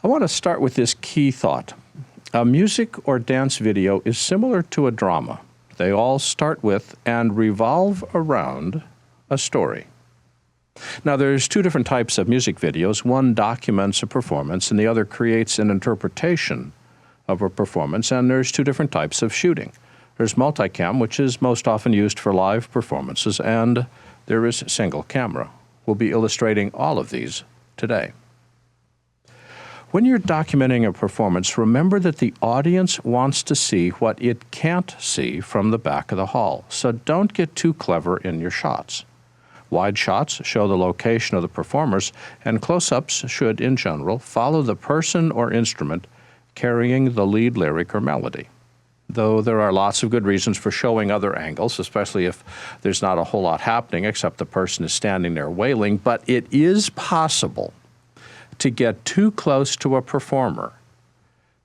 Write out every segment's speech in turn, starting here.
I want to start with this key thought. A music or dance video is similar to a drama. They all start with and revolve around a story. Now, there's two different types of music videos. One documents a performance and the other creates an interpretation of a performance, and there's two different types of shooting. There's multicam, which is most often used for live performances, and there is single camera. We'll be illustrating all of these today. When you're documenting a performance, remember that the audience wants to see what it can't see from the back of the hall, so don't get too clever in your shots. Wide shots show the location of the performers, and close-ups should, in general, follow the person or instrument carrying the lead lyric or melody. Though there are lots of good reasons for showing other angles, especially if there's not a whole lot happening except the person is standing there wailing, but it is possible to get too close to a performer.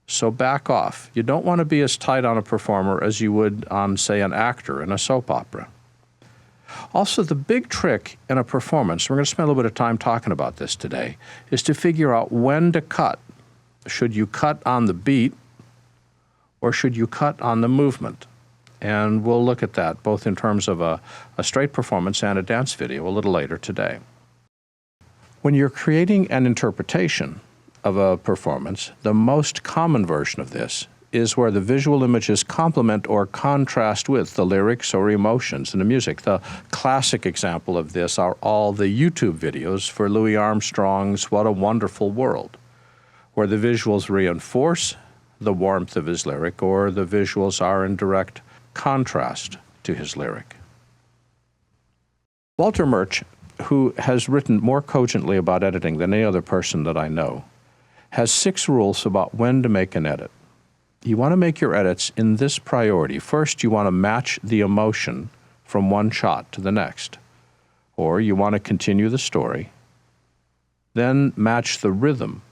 So back off. You don't want to be as tight on a performer as you would on, say, an actor in a soap opera. Also, the big trick in a performance, we're going to spend a little bit of time talking about this today, is to figure out when to cut. Should you cut on the beat or should you cut on the movement? And we'll look at that both in terms of a straight performance and a dance video a little later today. When you're creating an interpretation of a performance, the most common version of this is where the visual images complement or contrast with the lyrics or emotions in the music. The classic example of this are all the YouTube videos for Louis Armstrong's What a Wonderful World, where the visuals reinforce the warmth of his lyric or the visuals are in direct contrast to his lyric. Walter Murch, who has written more cogently about editing than any other person that I know, has 6 rules about when to make an edit. You want to make your edits in this priority. First, you want to match the emotion from one shot to the next, or you want to continue the story, then match the rhythm,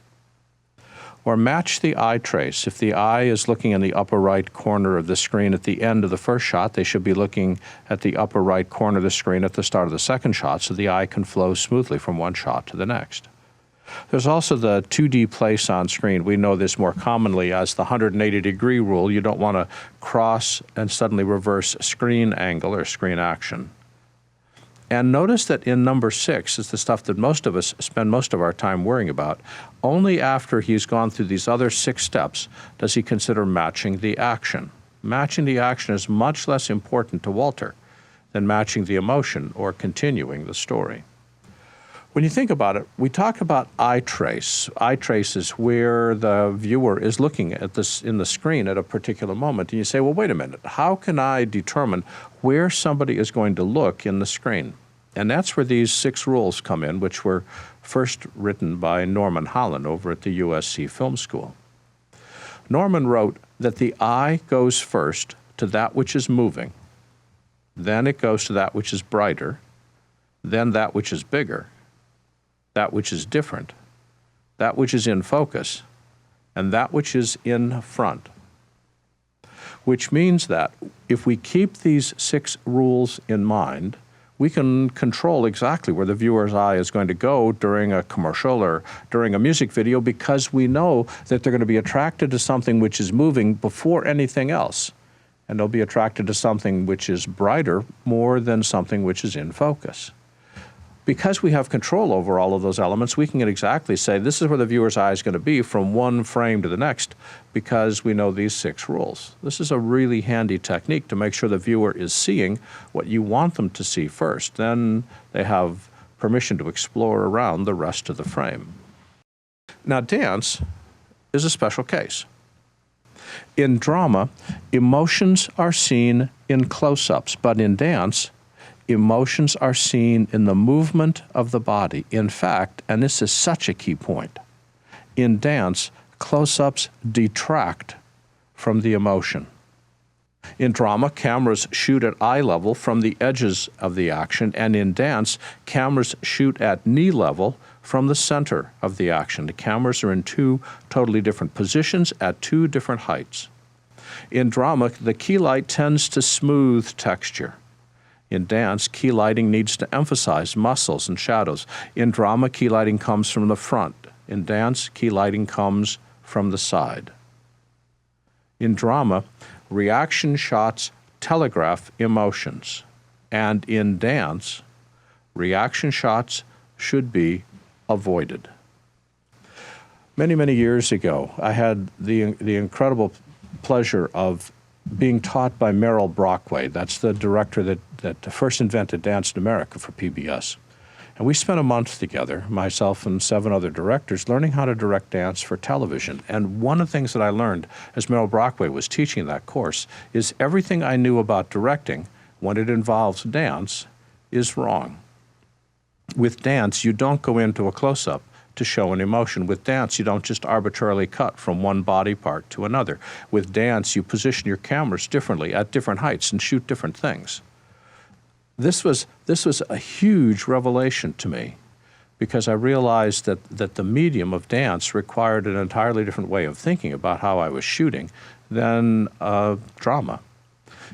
or match the eye trace. If the eye is looking in the upper right corner of the screen at the end of the first shot, they should be looking at the upper right corner of the screen at the start of the second shot so the eye can flow smoothly from one shot to the next. There's also the 2D place on screen. We know this more commonly as the 180-degree rule. You don't want to cross and suddenly reverse screen angle or screen action. And notice that in number 6 is the stuff that most of us spend most of our time worrying about. Only after he's gone through these other 6 steps does he consider matching the action. Matching the action is much less important to Walter than matching the emotion or continuing the story. When you think about it, we talk about eye trace. Eye trace is where the viewer is looking at this in the screen at a particular moment. And you say, well, wait a minute, how can I determine where somebody is going to look in the screen? And that's where these 6 rules come in, which were first written by Norman Holland over at the USC Film School. Norman wrote that the eye goes first to that which is moving, then it goes to that which is brighter, then that which is bigger, that which is different, that which is in focus, and that which is in front. Which means that if we keep these 6 rules in mind, we can control exactly where the viewer's eye is going to go during a commercial or during a music video because we know that they're going to be attracted to something which is moving before anything else. And they'll be attracted to something which is brighter more than something which is in focus. Because we have control over all of those elements, we can exactly say this is where the viewer's eye is going to be from one frame to the next because we know these 6 rules. This is a really handy technique to make sure the viewer is seeing what you want them to see first. Then they have permission to explore around the rest of the frame. Now, dance is a special case. In drama, emotions are seen in close-ups, but in dance, emotions are seen in the movement of the body. In fact, and this is such a key point, in dance, close-ups detract from the emotion. In drama, cameras shoot at eye level from the edges of the action, and in dance, cameras shoot at knee level from the center of the action. The cameras are in 2 totally different positions at 2 different heights. In drama, the key light tends to smooth texture. In dance, key lighting needs to emphasize muscles and shadows. In drama, key lighting comes from the front. In dance, key lighting comes from the side. In drama, reaction shots telegraph emotions. And in dance, reaction shots should be avoided. Many, many years ago, I had the incredible pleasure of being taught by Merrill Brockway. That's the director that first invented Dance in America for PBS. And we spent a month together, myself and 7 other directors, learning how to direct dance for television. And one of the things that I learned as Merrill Brockway was teaching that course is everything I knew about directing when it involves dance is wrong. With dance, you don't go into a close-up to show an emotion. With dance, you don't just arbitrarily cut from one body part to another. With dance, you position your cameras differently at different heights and shoot different things. This was a huge revelation to me because I realized that the medium of dance required an entirely different way of thinking about how I was shooting than drama.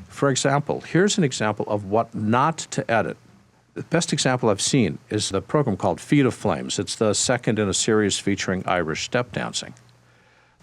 For example, here's an example of what not to edit. The best example I've seen is the program called Feet of Flames. It's the second in a series featuring Irish step dancing.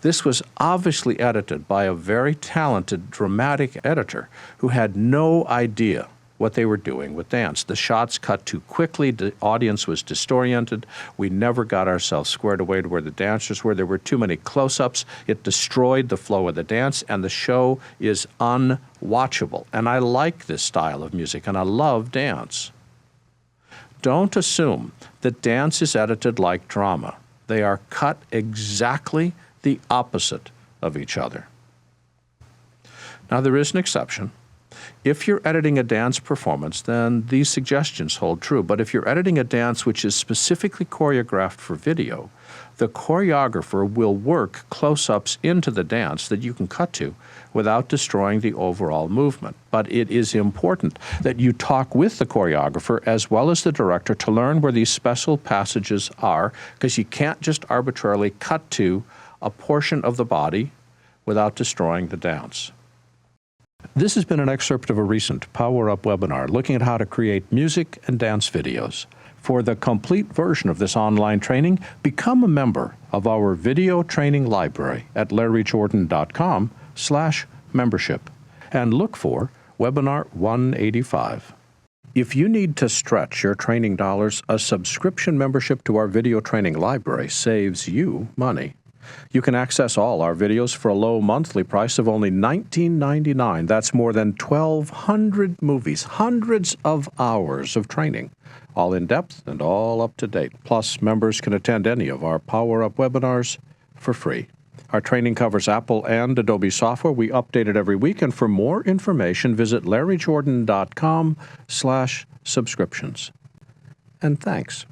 This was obviously edited by a very talented dramatic editor who had no idea what they were doing with dance. The shots cut too quickly, the audience was disoriented, we never got ourselves squared away to where the dancers were, there were too many close-ups, it destroyed the flow of the dance, and the show is unwatchable. And I like this style of music, and I love dance. Don't assume that dance is edited like drama. They are cut exactly the opposite of each other. Now, there is an exception. If you're editing a dance performance, then these suggestions hold true. But if you're editing a dance which is specifically choreographed for video, the choreographer will work close-ups into the dance that you can cut to without destroying the overall movement. But it is important that you talk with the choreographer as well as the director to learn where these special passages are, because you can't just arbitrarily cut to a portion of the body without destroying the dance. This has been an excerpt of a recent Power Up webinar looking at how to create music and dance videos. For the complete version of this online training, become a member of our video training library at larryjordan.com/membership and look for Webinar 185. If you need to stretch your training dollars, a subscription membership to our video training library saves you money. You can access all our videos for a low monthly price of only $19.99. That's more than 1,200 movies, hundreds of hours of training, all in depth and all up to date. Plus, members can attend any of our Power Up webinars for free. Our training covers Apple and Adobe software. We update it every week, and for more information, visit larryjordan.com/subscriptions. And thanks.